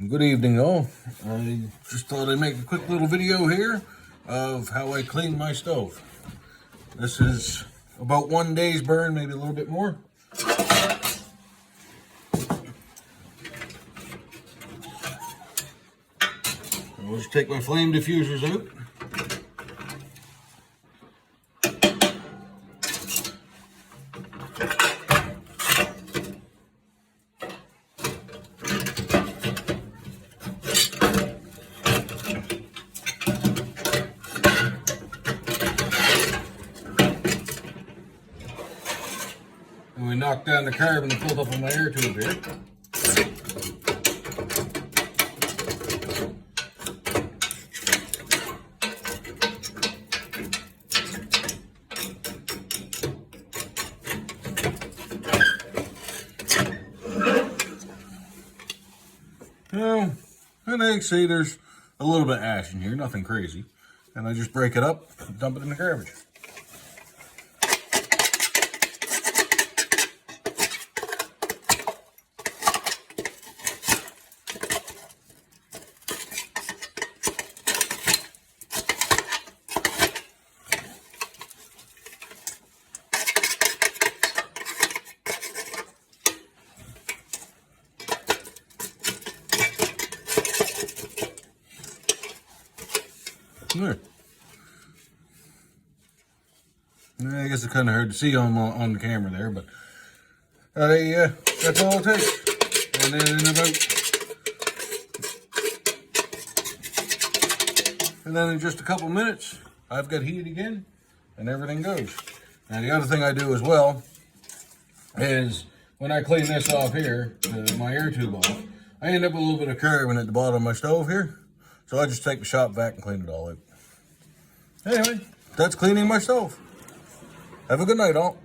Good evening, all. I just thought I'd make a quick little video here of how I clean my stove. This is about 1 day's burn, maybe a little bit more. I'll just take my flame diffusers out. And we knock down the carbon and pulled up on my air tube here. And I see there's a little bit of ash in here, nothing crazy. And I just break it up, dump it in the garbage. There. I guess it's kind of hard to see on the camera there, but that's all it takes. And then in just a couple minutes, I've got heat again, and everything goes. Now the other thing I do as well is when I clean this off here, my air tube off, I end up with a little bit of carbon at the bottom of my stove here. So I just take the shop vac and clean it all out. Anyway, that's cleaning my stove. Have a good night, all.